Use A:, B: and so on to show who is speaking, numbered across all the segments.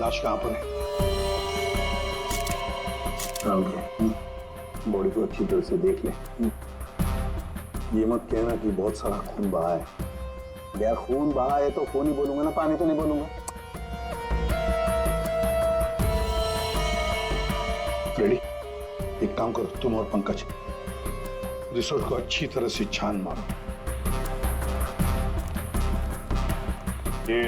A: लाश कहाँ पर है? बॉडी को अच्छी तरह से देख ले। ये मत कहना कि बहुत सारा खून बहा है। यार खून बहा है तो खून ही बोलूंगा ना, पानी तो नहीं बोलूंगा। रेडी? एक काम करो, तुम और पंकज रिसोर्ट को अच्छी तरह से छान मारो।
B: ये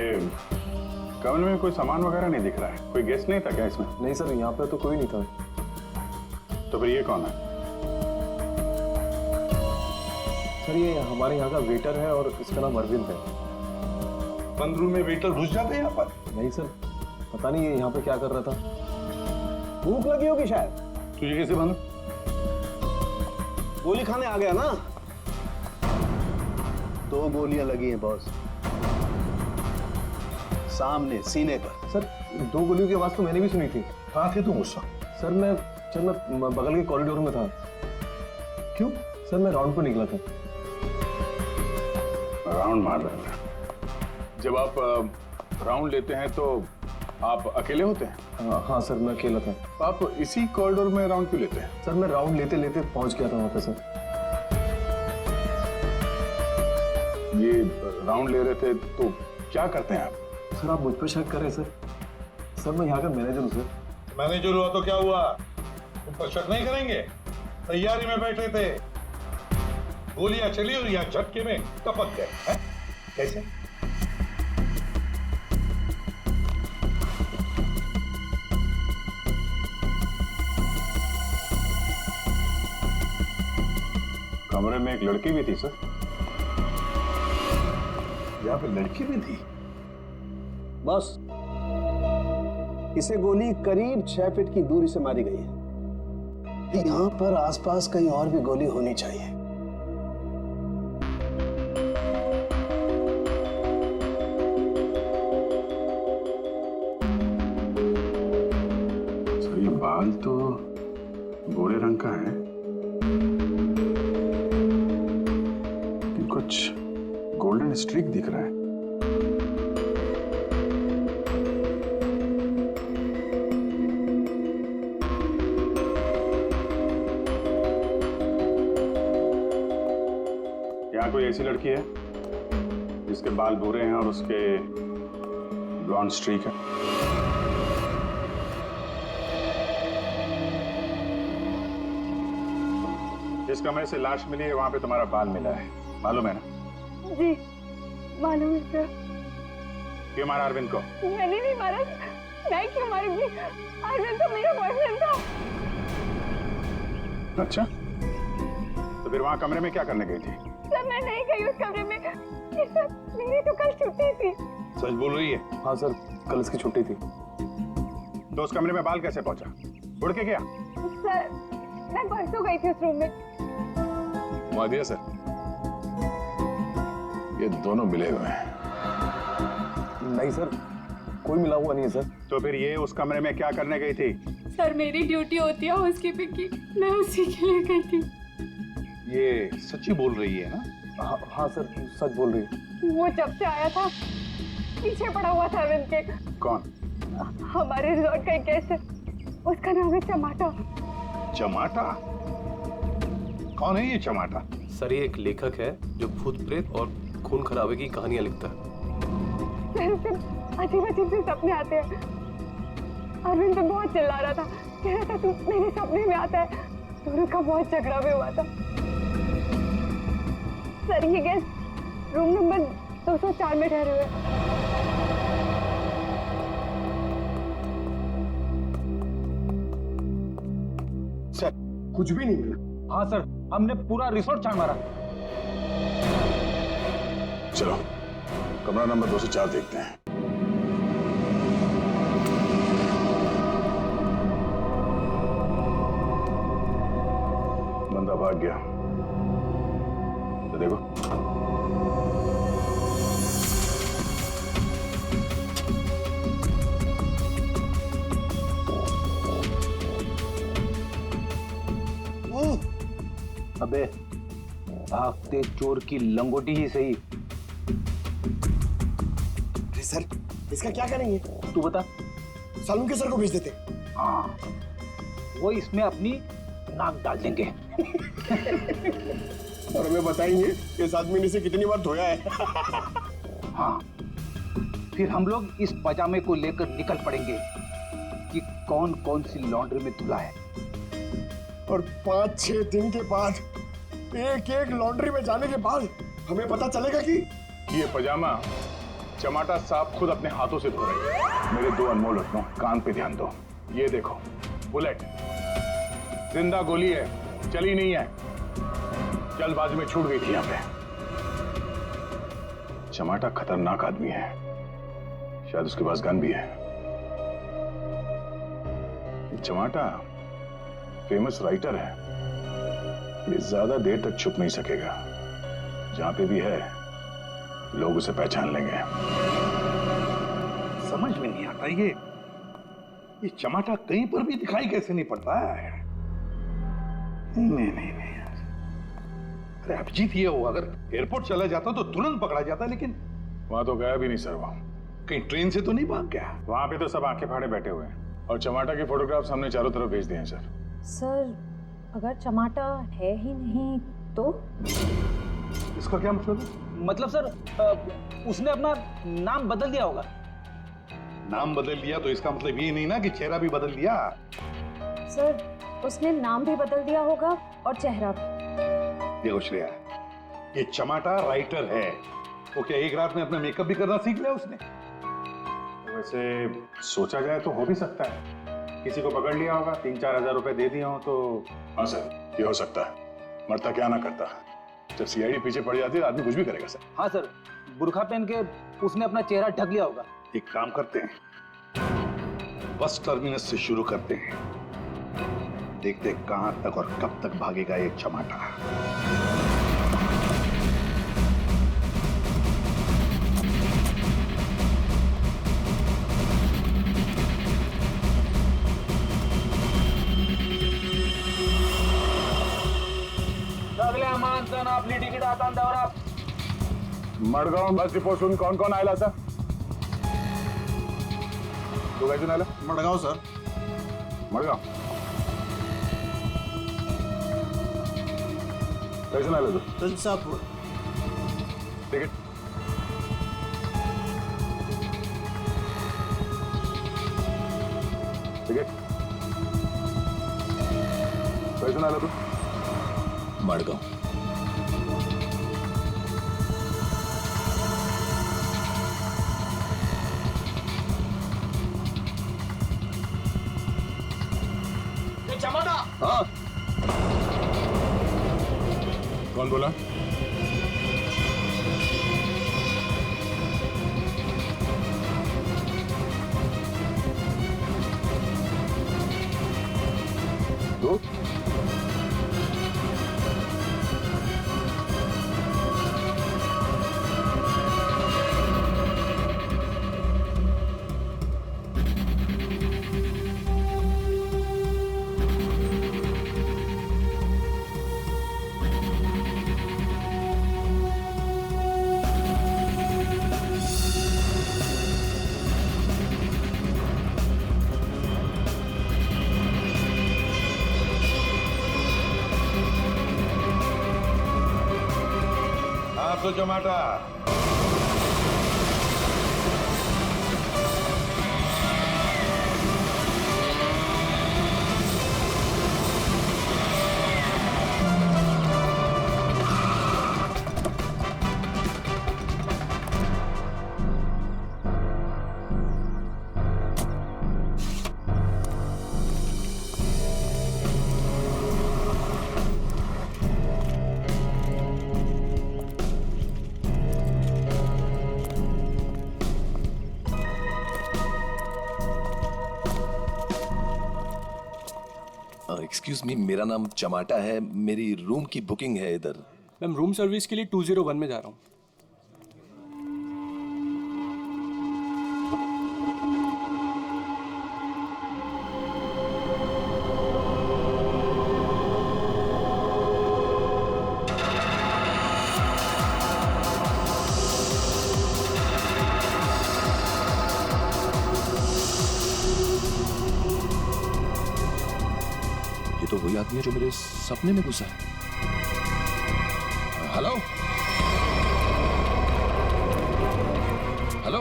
B: कमरे में कोई सामान वगैरह नहीं दिख रहा है? कोई गेस्ट नहीं था क्या इसमें?
C: नहीं सर, यहाँ पे तो कोई नहीं था।
B: तो फिर ये कौन है?
C: सर ये हमारे यहाँ का वेटर है और इसका नाम अरविंद है।
A: बंद रूम में वेटर घुस जाते हैं यहाँ पर?
C: नहीं सर, पता नहीं ये यहाँ पे क्या कर रहा था।
A: भूख लगी होगी शायद।
B: तुझे कैसे बंद?
A: गोली खाने आ गया ना। 2 गोलियां लगी हैं बॉस, सामने सीने पर।
C: सर 2 गोलियों की आवाज तो मैंने भी सुनी थी।
A: कहाँ थे तुम उस वक्त?
C: सर मैं बगल के कॉरिडोर में था।
A: क्यों?
C: सर मैं राउंड पर निकला था।
B: राउंड मार रहे थे? जब आप राउंड लेते हैं तो आप अकेले होते हैं?
C: हाँ सर, मैं अकेला था।
B: आप इसी कॉरिडोर में राउंड क्यों लेते हैं?
C: सर मैं राउंड लेते लेते पहुंच गया था वहां पे। सर
B: ये राउंड ले रहे थे तो क्या करते हैं आप?
C: सर आप मुझ पर शक कर रहे हैं सर? सर मैं यहाँ का मैनेजर हूँ सर।
A: मैनेजर हुआ तो क्या हुआ? तुम पर शक नहीं करेंगे? तैयारी में बैठे थे, गोलियां चली और यहाँ झटके में टपक गए हैं? कैसे?
B: कमरे में एक लड़की भी थी सर।
A: यहाँ पे लड़की भी थी?
D: बस इसे गोली करीब 6 फीट की दूरी से मारी गई है। यहाँ पर आसपास कहीं और भी गोली होनी चाहिए।
B: सर ये बाल तो गोरे रंग का है, लेकिन कुछ गोल्डन स्ट्रीक दिख रहा है। यहाँ कोई ऐसी लड़की है जिसके बाल भूरे हैं और उसके ब्लॉन्ड स्ट्रीक है? जिस कमरे से लाश मिली है वहां पे तुम्हारा बाल मिला है, मालूम है ना?
E: जी मालूम है सर।
B: क्यों मारा अरविंद को?
E: मैंने नहीं मारा। मैं क्यों मारूंगी? अरविंद तो मेरा बॉयफ्रेंड था।
B: अच्छा, तो फिर वहां कमरे में क्या करने गई थी?
E: सर मैं नहीं गई उस कमरे में। सर मेरी तो कल छुट्टी थी।
B: सच बोल रही है?
C: हाँ सर, कल इसकी छुट्टी थी।
B: तो उस कमरे में बाल कैसे पहुंचा? उड़ के गया?
E: सर मैं परसों गई थी उस रूम में।
B: मादिया सर, ये दोनों मिले हुए हैं।
C: नहीं सर, कोई मिला हुआ नहीं है सर।
B: तो फिर ये उस कमरे में क्या करने गई थी?
E: सर मेरी ड्यूटी होती है हाउसकीपिंग की, मैं उसी के लिए गई थी।
B: ये सच्ची बोल रही है ना?
C: हाँ सर, सच बोल रही है।
E: वो जब से आया था पीछे पड़ा हुआ था अरविंद के।
B: कौन?
E: हमारे रिजॉर्ट का एक गेस्ट है, उसका नाम है चमाटा।
B: चमाटा? कौन है ये चमाटा?
C: सर ये एक लेखक है जो भूत प्रेत और खून खराबे की कहानियां लिखता है।
E: सर उसे अजीब अजीब से सपने आते हैं। अरविंद तो बहुत चिल्ला रहा था, कह रहा था तू मेरे सपने में आता है। दोनों का बहुत झगड़ा भी हुआ था। सर ये गेस्ट रूम नंबर 204 में ठहरे हुए।
A: सर कुछ भी नहीं मिला।
F: हाँ सर, हमने पूरा रिसोर्ट छान मारा।
B: चलो कमरा नंबर 204 देखते हैं। बंदा भाग गया, तो देखो।
F: अबे भागते चोर की लंगोटी ही सही।
D: सर इसका क्या करेंगे?
F: तू बता।
G: सालून के सर को भेज देते।
F: हाँ, वो इसमें अपनी नाक डाल देंगे।
G: और हमें बताएंगे इस आदमी ने इसे कितनी बार धोया है।
F: हाँ, फिर हम लोग इस पजामे को लेकर निकल पड़ेंगे कि कौन कौन सी लॉन्ड्री में धुला है।
G: और 5-6 दिन के बाद एक एक लॉन्ड्री में जाने के बाद हमें पता चलेगा कि
B: ये पजामा चमाटा साहब खुद अपने हाथों से धो रहे हैं। मेरे 2 अनमोल रत्नों, कान पे ध्यान दो। ये देखो, बुलेट जिंदा गोली है, चली नहीं है, जल्दबाजी में छूट गई थी यहां पे। चमाटा खतरनाक आदमी है, शायद उसके पास गन भी है। चमाटा फेमस राइटर है, ये ज्यादा देर तक छुप नहीं सकेगा। जहां पे भी है लोग उसे पहचान लेंगे।
H: समझ में नहीं आता ये चमाटा कहीं पर भी दिखाई कैसे नहीं पड़ता है। नहीं अरे अभिजीत, ये हो अगर एयरपोर्ट चला जाता तो तुरंत पकड़ा जाता, लेकिन
B: वहां तो गया भी नहीं सर। वो
H: कहीं ट्रेन से तो नहीं भाग गया।
B: वहां पे तो सब आंखें फाड़े बैठे हुए हैं और चमाटा के फोटोग्राफ्स हमने चारों तरफ भेज दिए हैं सर।
I: सर, अगर चमाटा है ही नहीं तो?
H: इसका क्या मतलब है?
F: मतलब सर, उसने अपना नाम बदल दिया होगा।
H: नाम बदल दिया तो इसका मतलब ये नहीं ना कि चेहरा भी बदल दिया।
I: सर, उसने नाम भी बदल दिया होगा और चेहरा भी।
H: देखो श्रेया, ये चमाटा राइटर है, वो क्या एक रात में अपना मेकअप भी करना सीख लिया उसने?
B: वैसे सोचा जाए तो हो भी सकता है, किसी को पकड़ लिया होगा, 3-4 हजार रुपए दे दिया हो तो। हाँ सर, ये हो सकता है। मरता क्या ना करता, जब सीआईडी पीछे पड़ जाती है आदमी कुछ भी करेगा सर।
F: हाँ सर, बुर्खा पहन के उसने अपना चेहरा ढक लिया होगा।
H: एक काम करते हैं, बस टर्मिनस से शुरू करते हैं, देखते हैं कहां तक और कब तक भागेगा ये चमाटा।
F: सगळ्या माणसानं आपली तिकीट हातान दवरा.
B: मडगाव बस डिपोसून कोण कोण आयला सर? तू काय आला?
G: मडगाव सर.
B: मडगाव कैसे आला तू?
G: तुलसापूर.
B: तिकीट तिकीट कैसे आला तू?
C: मडगाव.
B: हाँ कौन बोला? तू?
H: हाँ तो चमाटा,
C: एक्सक्यूज मी, मेरा नाम चमाटा है, मेरी रूम की बुकिंग है इधर.
J: मैम, रूम सर्विस के लिए 201 में जा रहा हूँ.
K: तो वही आदमी है जो मेरे सपने में घुसा है। Hello hello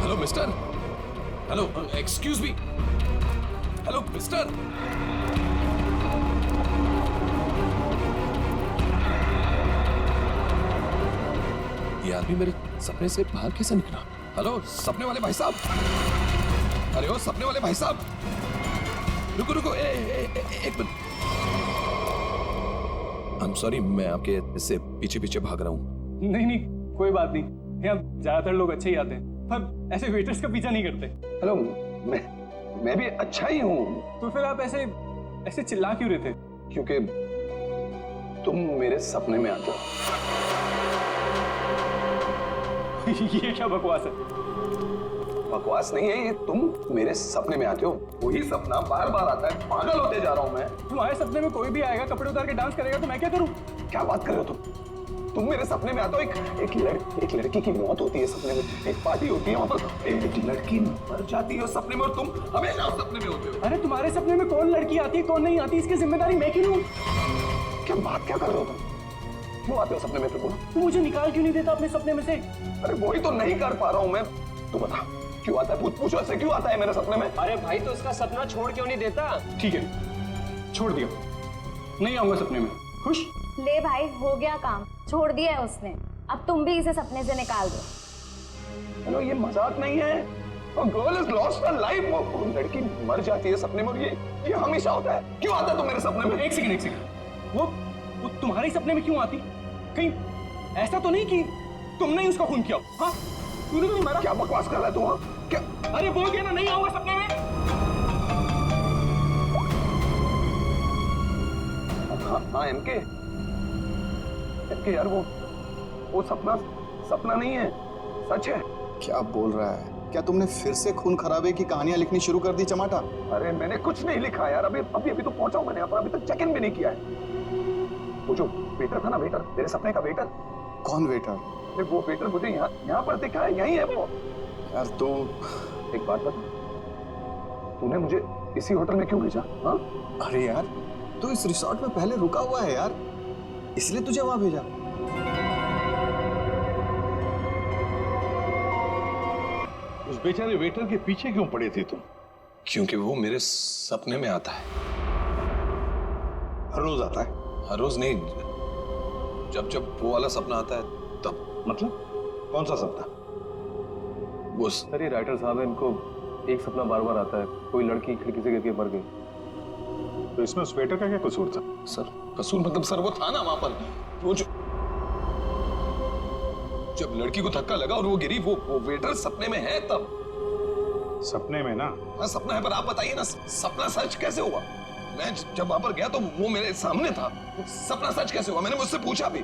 K: hello mister, hello excuse me, hello mister. ये आदमी मेरे सपने से बाहर कैसे निकला? हेलो सपने वाले भाई साहब, अरे ओ सपने वाले भाई साहब, रुको रुको, एक मिनट। आई एम सॉरी, मैं आपके इससे पीछे पीछे भाग रहा हूँ।
J: नहीं नहीं, कोई बात नहीं, यहाँ ज्यादातर लोग अच्छे ही आते हैं, पर ऐसे वेटर्स का पीछा नहीं करते।
K: हेलो, मैं भी अच्छा ही हूँ।
J: तो फिर आप ऐसे ऐसे चिल्ला क्यों रहे थे?
K: क्योंकि तुम मेरे सपने में आते हो।
J: ये क्या बकवास है?
K: बकवास नहीं है ये, तुम मेरे सपने में आते हो, वही सपना बार बार आता है, पागल होते जा रहा हूं मैं।
J: तुम्हारे सपने में कोई भी आएगा, कपड़े उतार के डांस करेगा, तो मैं क्या करूं?
K: क्या बात कर रहे हो तुम मेरे सपने में आते हो, एक लड़की की मौत होती है सपने में, एक पार्टी होती है, वहां पर एक लड़की मर जाती है सपने में, और तुम हमेशा सपने में होते हो।
J: अरे तुम्हारे सपने में कौन लड़की आती है, कौन नहीं आती, इसकी जिम्मेदारी मैं क्यों लूं?
K: क्या बात क्या कर रहे हो तुम? क्यों आते हो सपने में? बोलो,
J: तू मुझे निकाल क्यों नहीं देता अपने सपने में से?
K: अरे वही तो नहीं कर पा रहा हूं मैं, तू बता क्यों आता है? पूछो इससे, क्यों आता है मेरे सपने में?
J: अरे भाई, तो इसका सपना छोड़ क्यों नहीं देता? ठीक है, छोड़ दिया, नहीं आऊंगा सपने में। खुश?
I: ले भाई, हो गया काम, छोड़ दिया है उसने, अब तुम भी इसे सपने से निकाल दो।
K: हेलो, ये मजाक नहीं है। A girl has lost her life। वो लड़की मर जाती है सपने में, और ये हमेशा होता है। क्यों आता है तुम मेरे सपने में?
J: एक सेकंड, वो तुम्हारे सपने में क्यों आती? कहीं ऐसा तो नहीं कि तुमने ही उसका खून किया? हाँ, तूने तो नहीं मारा।
K: क्या बकवास कर रहा है तू? हाँ क्या?
J: अरे बोल दिया ना, नहीं आऊंगा सपने में।
K: हाँ एमके यार, वो सपना नहीं है, सच है।
L: क्या बोल रहा है? क्या तुमने फिर से खून खराबे की कहानियां लिखनी शुरू कर दी चमाटा?
K: अरे मैंने कुछ नहीं लिखा यार, अभी तो पहुंचा हूं मैंने यहाँ पर, अभी तक चेक इन भी नहीं किया है। वो जो वेटर था ना, वेटर, तेरे सपने का वेटर।
L: कौन वेटर?
K: अरे वो वेटर मुझे यहाँ पर दिखा है, यही है वो।
L: यार तो
K: एक बात बता, तूने मुझे इसी होटल में क्यों भेजा? हाँ?
L: अरे यार, तू इस रिसोर्ट में पहले रुका हुआ है यार, इसलिए तुझे वहां भेजा।
H: उस बेचारे वेटर के पीछे क्यों पड़े थे तुम?
K: क्योंकि वो मेरे सपने में आता है।
H: हर रोज आता है?
K: हर रोज नहीं, जब वो वाला सपना आता है तब।
H: मतलब कौन सा सपना?
K: वो
C: सर, ये राइटर साहब है, इनको एक सपना बार बार आता है, कोई लड़की खिड़की से गिर के मर गई।
H: तो इसमें उस वेटर का क्या कसूर था?
K: सर कसूर मतलब सर, वो था ना वहां पर, वो जो जब लड़की को धक्का लगा और वो गिरी, वो वेटर सपने में है तब।
H: सपने में ना?
K: हाँ सपना है, पर आप बताइए ना, सपना सच कैसे हुआ? मैं जब वहां पर गया तो वो मेरे सामने था, सपना सच कैसे हुआ? मैंने मुझसे पूछा भी।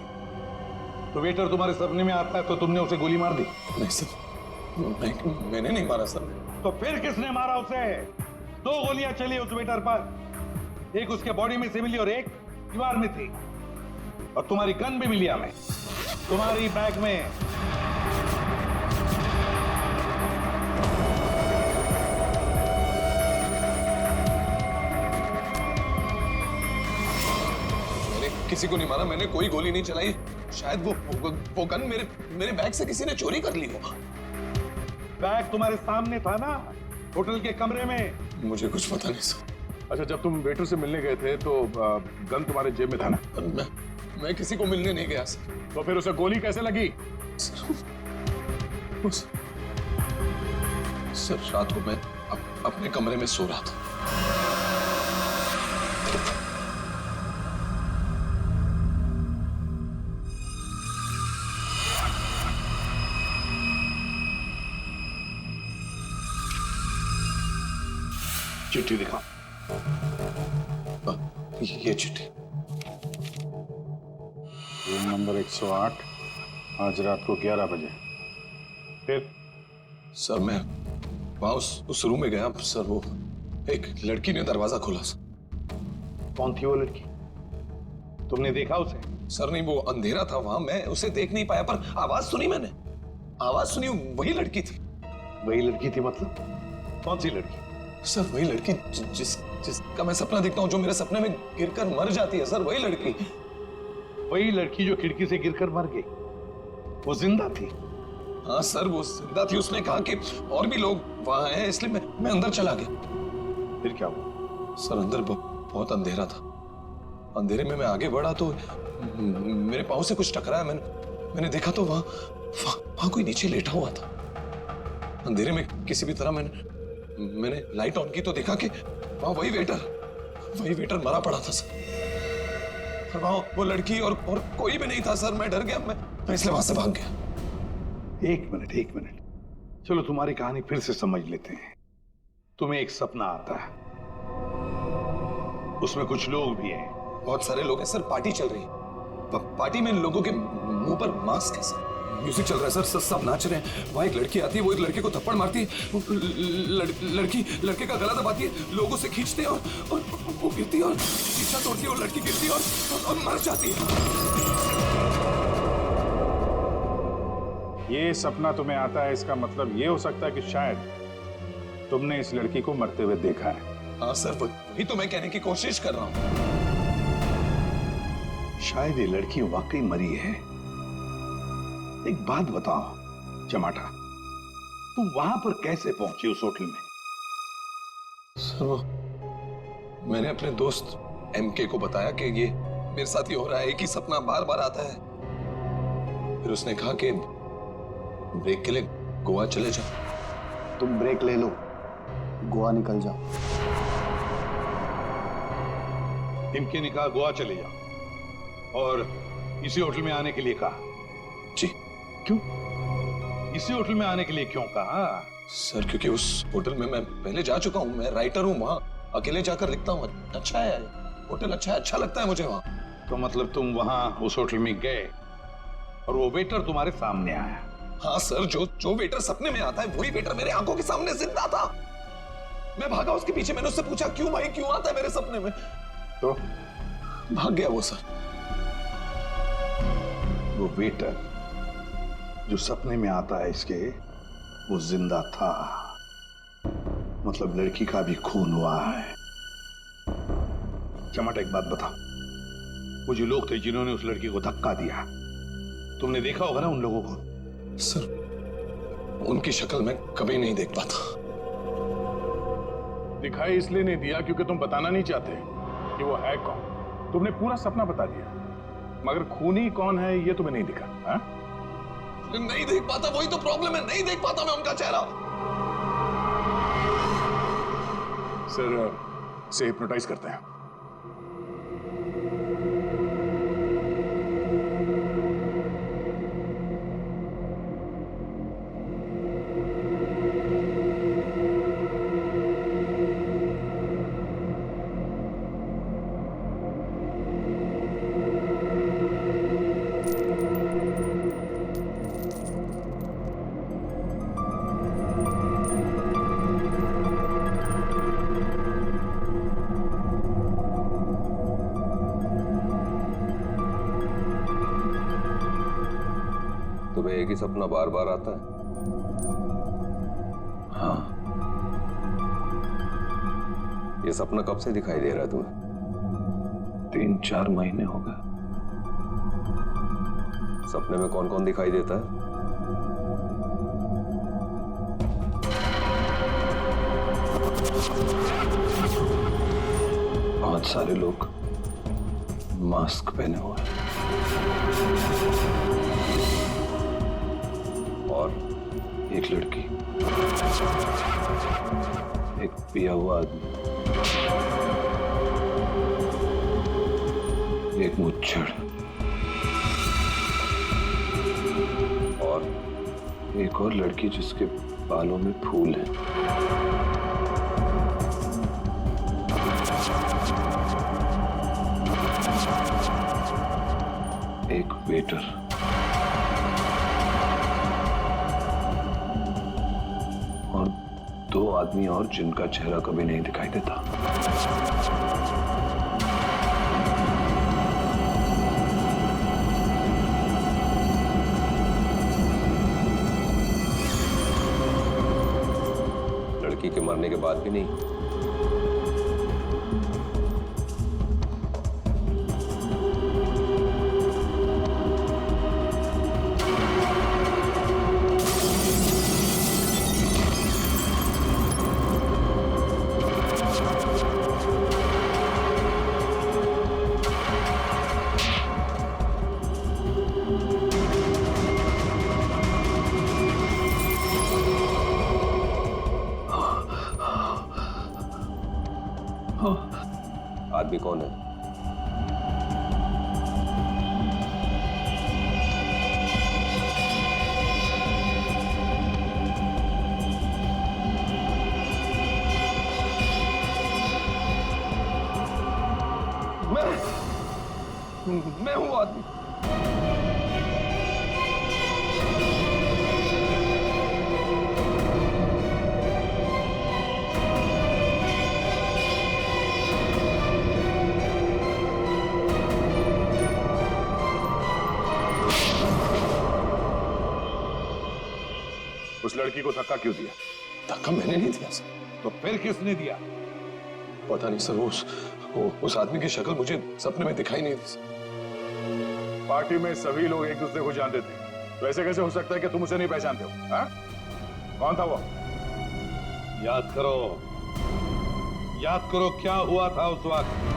H: तो वेटर तुम्हारे सपने में आता है तो तुमने उसे गोली मार दी?
K: नहीं सर, मैंने नहीं मारा सर।
H: तो फिर किसने मारा उसे? 2 गोलियां चली उस वेटर पर, एक उसके बॉडी में से मिली और एक दीवार में थी, और तुम्हारी गन भी मिली हमें तुम्हारी बैग में।
K: किसी को नहीं मारा मैंने, कोई गोली नहीं चलाई। शायद वो गन मेरे बैग से किसी ने चोरी कर ली हो।
H: बैग तुम्हारे सामने था ना, होटल के कमरे में।
K: मुझे कुछ पता नहीं सर।
B: अच्छा, जब तुम वेटर से मिलने गए थे तो गन तुम्हारे जेब में था ना?
K: मैं किसी को मिलने नहीं गया सर।
B: तो फिर उसे गोली कैसे लगी?
K: सर रात को मैं अपने कमरे में सो रहा था।
H: चिट्ठी दिखा।
K: ये चिट्ठी।
H: रूम नंबर 108, आज रात को 11 बजे। फिर?
K: सर मैं वहां उस रूम में गया सर, वो एक लड़की ने दरवाजा खोला सर।
H: कौन थी वो लड़की? तुमने देखा उसे?
K: सर नहीं, वो अंधेरा था वहां, मैं उसे देख नहीं पाया, पर आवाज सुनी मैंने, आवाज सुनी, वही लड़की थी।
H: वही लड़की थी मतलब? कौन सी लड़की?
K: सर वही लड़की जिस जिसका मैं सपना देखता हूँ, जो मेरे सपने में गिरकर मर जाती है सर, वही लड़की।
H: वही लड़की जो खिड़की से गिरकर मर गई, वो जिंदा थी?
K: हाँ सर, वो जिंदा थी। उसने कहा कि और भी लोग वहां हैं, इसलिए मैं अंदर चला गया।
H: फिर क्या हुआ?
K: सर अंदर बहुत अंधेरा था। अंधेरे में मैं आगे बढ़ा तो मेरे पाँव से कुछ टकराया। मैंने देखा तो वहां कोई नीचे लेटा हुआ था। अंधेरे में किसी भी तरह मैंने लाइट ऑन की तो देखा कि वहां वही वेटर मरा पड़ा था सर। और वहां वो लड़की और कोई भी नहीं था सर। मैं डर गया, मैं इसलिए वहां से भाग गया।
H: एक मिनट, चलो तुम्हारी कहानी फिर से समझ लेते हैं। तुम्हें एक सपना आता है, उसमें कुछ लोग भी हैं।
K: बहुत सारे लोग हैं सर, पार्टी चल रही है। पार्टी में लोगों के मुंह पर मास्क है सर। म्यूजिक चल रहा है सर, सब नाच रहे हैं। वहां एक लड़की आती है, वो एक लड़के को थप्पड़ मारती है। लड़की लड़के का गला दबाती है, लोगों से खींचते हैं और वो गिरती है और शीशा तोड़ती है और लड़की गिरती है और मर जाती है।
B: ये सपना तुम्हें आता है, इसका मतलब ये हो सकता है कि शायद तुमने इस लड़की को मरते हुए देखा है।
K: हाँ सर, वही तो मैं कहने की कोशिश कर रहा हूँ।
H: शायद ये लड़की वाकई मरी है। एक बात बताओ चमाटा, तुम वहां पर कैसे पहुंचे उस होटल में?
K: सर मैंने अपने दोस्त एमके को बताया कि ये मेरे साथ ही हो रहा है, एक ही सपना बार बार आता है। फिर उसने कहा कि ब्रेक के लिए गोवा चले जाओ।
D: तुम ब्रेक ले लो, गोवा निकल जाओ।
H: इनके ने कहा गोवा चले जाओ और इसी होटल में आने के लिए कहा?
K: जी।
H: क्यों इसी होटल में आने के लिए क्यों कहा?
K: सर क्योंकि उस होटल में मैं पहले जा चुका हूँ। मैं राइटर हूँ, वहां अकेले जाकर लिखता हूँ। अच्छा है होटल, अच्छा लगता है मुझे वहां।
H: तो मतलब तुम वहां उस होटल में गए और वो वेटर तुम्हारे सामने आया?
K: हाँ सर, जो वेटर सपने में आता है वही वेटर मेरे आंखों के सामने जिंदा था। मैं भागा उसके पीछे, मैंने उससे पूछा क्यों भाई, क्यों आता है मेरे सपने में?
H: तो
K: भाग गया वो सर।
H: वो वेटर जो सपने में आता है इसके, वो जिंदा था। मतलब लड़की का भी खून हुआ है। चमाटा एक बात बताओ, वो जो लोग थे जिन्होंने उस लड़की को धक्का दिया, तुमने देखा होगा ना उन लोगों को?
K: सर उनकी शक्ल मैं कभी नहीं देख पाता।
B: दिखाई इसलिए नहीं दिया क्योंकि तुम बताना नहीं चाहते कि वो है कौन। तुमने पूरा सपना बता दिया, मगर खूनी कौन है ये तुम्हें नहीं दिखा। हा?
K: नहीं देख पाता, वही तो प्रॉब्लम है, नहीं देख पाता मैं उनका चेहरा।
B: सर से हिप्नोटाइज करते हैं।
C: तुम्हें एक ही सपना बार बार आता है?
K: हाँ।
C: ये सपना कब से दिखाई दे रहा है तुम्हें?
K: 3-4 महीने हो गए।
C: सपने में कौन कौन दिखाई देता है?
K: बहुत सारे लोग मास्क पहने हुए हैं।
C: और
K: एक लड़की, एक पिया हुआ आदमी, एक मुच्छड़
C: और
K: एक और लड़की जिसके बालों में फूल हैं। एक वेटर और 2 आदमी और जिनका चेहरा कभी नहीं दिखाई देता।
C: लड़की के मरने के बाद भी नहीं? आदमी कौन है?
K: मैं हूं आदमी।
B: उस लड़की को धक्का क्यों दिया?
K: धक्का मैंने नहीं दिया सर।
H: तो फिर किसने दिया?
K: पता नहीं सर, उस आदमी की शक्ल मुझे सपने में दिखाई नहीं दी सर।
B: पार्टी में सभी लोग एक दूसरे को जानते थे, तो ऐसे कैसे हो सकता है कि तुम उसे नहीं पहचानते हो? हाँ? कौन था वो?
H: याद करो क्या हुआ था उस वक्त।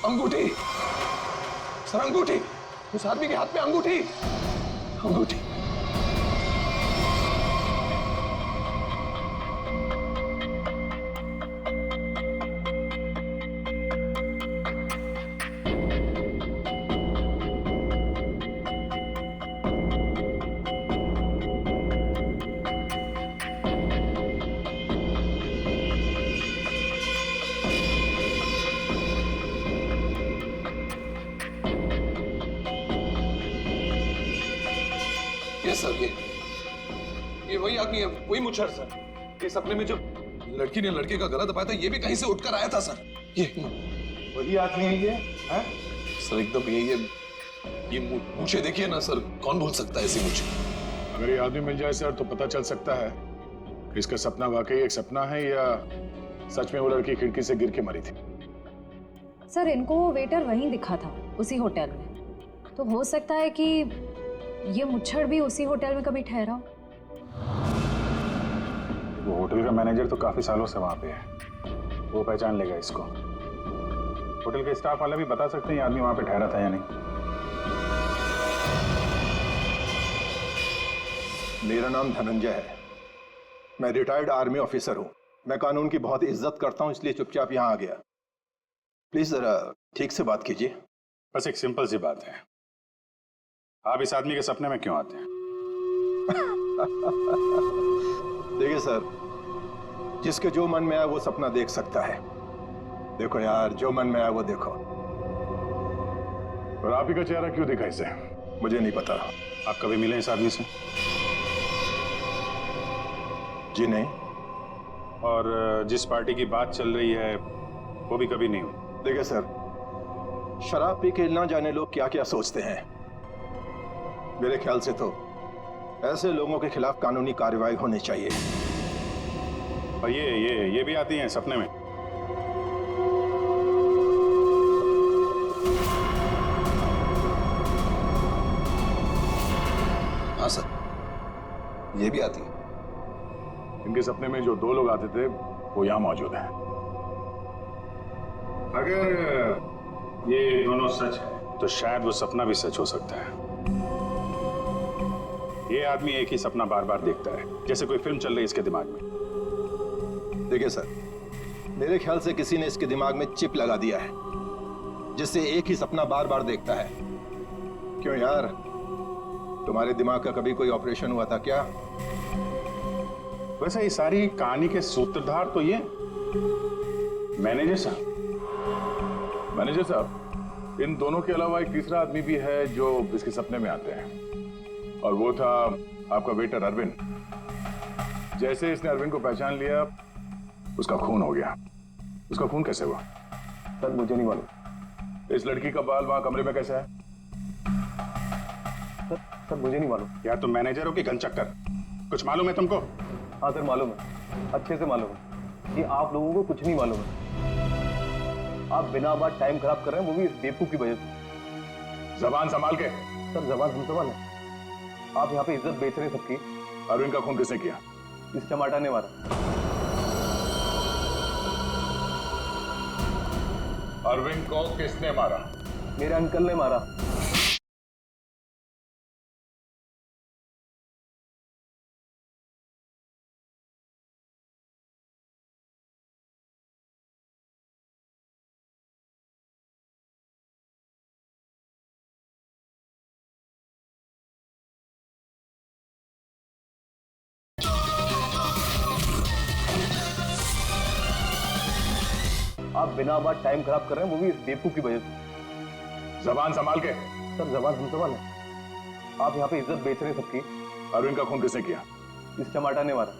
K: अंगूठी सर, अंगूठी। उस आदमी के हाथ में अंगूठी। अंगूठी। सर ये वही आदमी है, वही मुच्छर सर। इस सपने में जो लड़की ने लड़के का गला दबाया था, ये भी कहीं से उठकर आया था सर। ये
H: वही आदमी है ये? है?
K: सर एकदम ये मुझे देखिए ना सर, कौन भूल सकता है ऐसी मुझे।
B: अगर ये आदमी मिल जाए सर तो पता चल सकता है कि इसका सपना वाकई एक सपना है या सच में वो लड़की खिड़की से गिर के मरी थी।
I: सर इनको वो वेटर वहीं दिखा था, उसी होटल में। तो हो सकता है कि ये मुच्छड़ भी उसी होटल में कभी ठहरा हो।
B: वो होटल का मैनेजर तो काफी सालों से वहां पे है, वो पहचान लेगा इसको। होटल के स्टाफ वाले भी बता सकते हैं आदमी वहां पे ठहरा था या नहीं।
M: मेरा नाम धनंजय है, मैं रिटायर्ड आर्मी ऑफिसर हूं। मैं कानून की बहुत इज्जत करता हूं, इसलिए चुपचाप यहां आ गया। प्लीज जरा ठीक से बात कीजिए।
B: बस एक सिंपल सी बात है, आप इस आदमी के सपने में क्यों आते हैं?
M: देखिए सर, जिसके जो मन में आए वो सपना देख सकता है। देखो यार, जो मन में आए वो देखो।
B: और आप ही का चेहरा क्यों दिखा इसे?
M: मुझे नहीं पता।
B: आप कभी मिले इस आदमी से?
M: जी नहीं।
B: और जिस पार्टी की बात चल रही है वो भी कभी नहीं हुई?
M: देखिए सर, शराब पी के ना जाने लोग क्या क्या सोचते हैं। मेरे ख्याल से तो ऐसे लोगों के खिलाफ कानूनी कार्रवाई होनी चाहिए।
B: और ये भी आती हैं सपने में?
K: हाँ सर, ये भी आती है।
B: इनके सपने में जो दो लोग आते थे वो यहां मौजूद हैं। अगर ये दोनों सच है तो शायद वो सपना भी सच हो सकता है। ये आदमी एक ही सपना बार बार देखता है, जैसे कोई फिल्म चल रही है इसके दिमाग में।
M: देखिए सर, मेरे ख्याल से किसी ने इसके दिमाग में चिप लगा दिया है, जिससे एक ही सपना बार बार देखता है। क्यों यार, तुम्हारे दिमाग का कभी कोई ऑपरेशन हुआ था क्या?
B: वैसे ये सारी कहानी के सूत्रधार तो ये मैनेजर साहब। मैनेजर साहब, इन दोनों के अलावा एक तीसरा आदमी भी है जो इसके सपने में आते हैं, और वो था आपका वेटर अरविंद। जैसे इसने अरविंद को पहचान लिया, उसका खून हो गया। उसका खून कैसे हुआ?
C: सर मुझे नहीं मालूम।
B: इस लड़की का बाल वहां कमरे में कैसे है?
C: सर मुझे नहीं मालूम।
B: यार तुम मैनेजर हो कि गन चक्कर? कुछ मालूम है तुमको?
C: हाँ सर मालूम है, अच्छे से मालूम है कि आप लोगों को कुछ नहीं मालूम है। आप बिना बात टाइम खराब कर रहे हैं, वो भी इस बेवकूफ की वजह से।
B: जबान संभाल के।
C: सर जबान हम संभाल है। आप यहाँ पे इज्जत बेच रहे हैं सबकी।
B: अरविंद का खून किसने किया?
C: इस चमाटा ने मारा।
B: अरविंद को किसने मारा?
C: मेरे अंकल ने मारा। आप बिना बात टाइम खराब कर रहे हैं, वो भी इस बेवकूफ की वजह से।
B: जबान संभाल के।
C: सर जबान हम संभाल है। आप यहाँ पे इज्जत बेच रहे हैं सबकी।
B: अरविंद का खून किसने किया?
C: इस चमाटा ने मारा।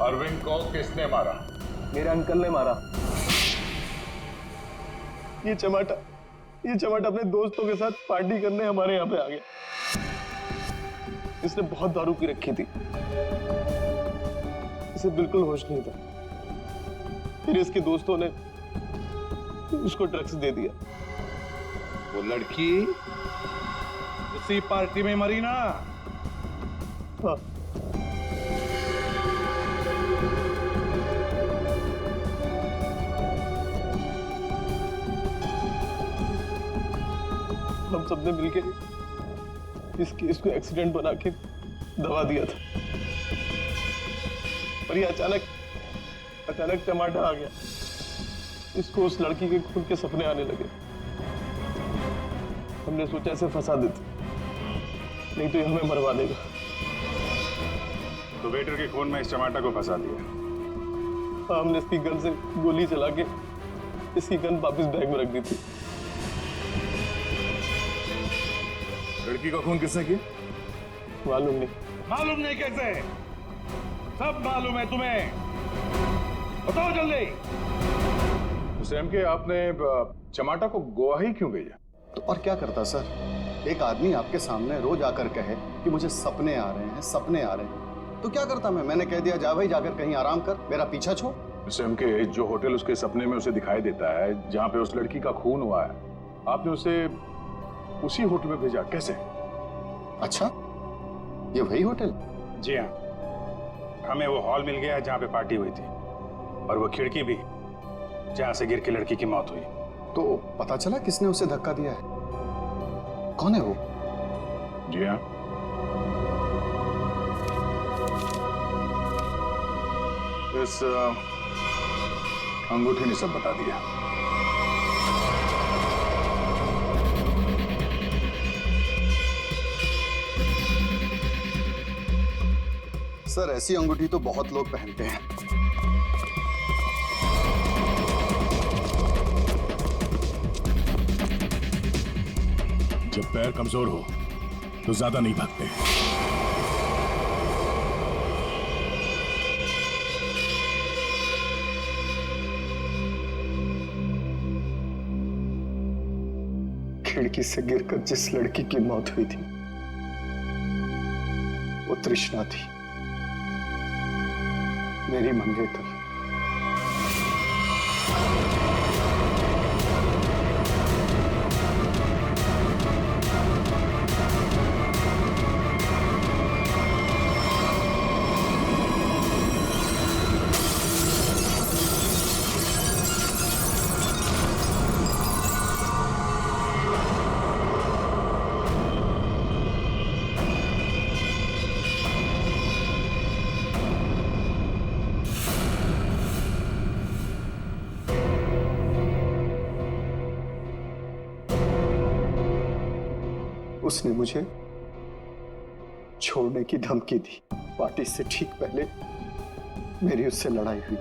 B: अरविंद को किसने मारा?
C: मेरे अंकल ने मारा।
G: ये चमाटा अपने दोस्तों के साथ पार्टी करने हमारे यहाँ पे आ गया। इसने बहुत दारू पी रखी थी, इसे बिल्कुल होश नहीं था। फिर इसके दोस्तों ने उसको ड्रग्स दे दिया।
H: वो लड़की उसी पार्टी में मरी ना?
G: हाँ। हम सबने मिलके इस केस को एक्सीडेंट बना के दबा दिया था, पर ये अचानक टमाटर आ गया। इसको उस लड़की के खून के सपने आने लगे। हमने सोचा इसे फंसा देते, नहीं तो ये हमें मरवा देगा।
B: तो वेटर के खून में इस टमाटर को फंसा दिया।
G: हाँ, हमने इसकी गन से गोली चला के इसकी गन वापस बैग में रख दी थी।
B: लड़की का खून किसने किया?
G: मालूम नहीं।
H: मालूम नहीं कैसे? सब मालूम है तुम्हें, बताओ जल्दी।
B: हुसैन के आपने चमाटा को गोवा ही क्यों भेजा?
L: तो और क्या करता सर? एक आदमी आपके सामने रोज आकर कहे कि मुझे सपने आ रहे हैं, सपने आ रहे हैं, तो क्या करता मैंने कह दिया जा भाई जाकर कहीं आराम कर, मेरा पीछा छोड़।
B: हुसैन के जो होटल उसके सपने में उसे दिखाई देता है, जहां पे उस लड़की का खून हुआ है, आपने उसे उसी होटल में भेजा, कैसे?
L: अच्छा, ये वही होटल?
H: जी हाँ, हमें वो हॉल मिल गया जहां पे पार्टी हुई थी, और वो खिड़की भी जहां से गिर के लड़की की मौत हुई।
L: तो पता चला किसने उसे धक्का दिया है? कौन है वो?
B: जी हाँ, इस अंगूठी ने सब बता दिया।
L: सर, ऐसी अंगूठी तो बहुत लोग पहनते हैं।
B: जब पैर कमजोर हो तो ज्यादा नहीं भागते।
G: खिड़की से गिरकर जिस लड़की की मौत हुई थी वो तृष्णा थी, मेरी मंगेतर। उसने मुझे छोड़ने की धमकी दी। पार्टी से ठीक पहले मेरी उससे लड़ाई हुई।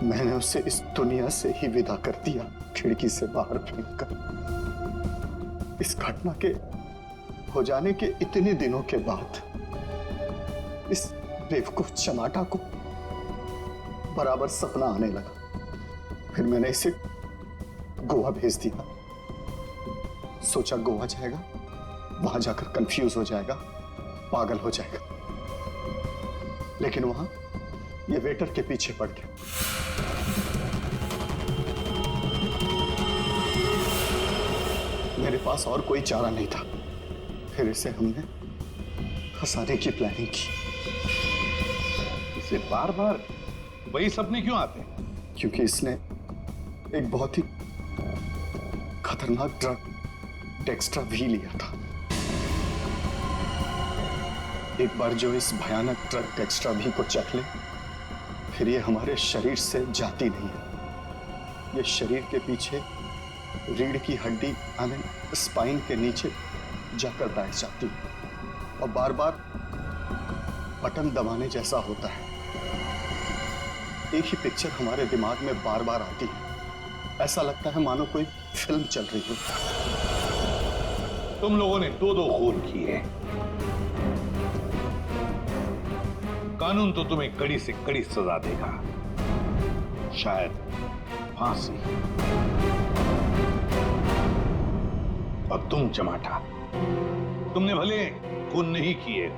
G: मैंने उसे इस दुनिया से ही विदा कर दिया, खिड़की से बाहर फेंककर। इस घटना के हो जाने के इतने दिनों के बाद इस बेवकूफ चमाटा को बराबर सपना आने लगा। फिर मैंने इसे गोवा भेज दिया। सोचा गोवा जाएगा, वहां जाकर कंफ्यूज हो जाएगा, पागल हो जाएगा। लेकिन वहां ये वेटर के पीछे पड़ गया। मेरे पास और कोई चारा नहीं था। फिर इसे हमने फंसाने की प्लानिंग की।
A: इसे बार बार वही सपने क्यों आते हैं?
G: क्योंकि इसने एक बहुत ही खतरनाक ड्रग डेक्स्ट्रा वी लिया था। एक बार जो इस भयानक ड्रग डेक्स्ट्रा वी को चख ले, फिर ये हमारे शरीर से जाती नहीं है। ये शरीर के पीछे रीढ़ की हड्डी स्पाइन के नीचे जाकर बैठ जाती है और बार बार बटन दबाने जैसा होता है। एक ही पिक्चर हमारे दिमाग में बार बार आती है। ऐसा लगता है मानो कोई फिल्म चल रही हो।
A: तुम लोगों ने 2-2 खून किए। कानून तो तुम्हें कड़ी से कड़ी सजा देगा, शायद फांसी। और तुम चमाटा, तुमने भले खून नहीं किए,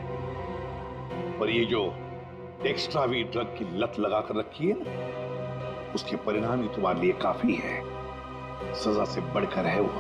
A: पर ये जो एक्स्ट्रा वी ड्रग की लत लगाकर रखी है ना, उसके परिणाम ही तुम्हारे लिए काफी है। सजा से बढ़कर है वो।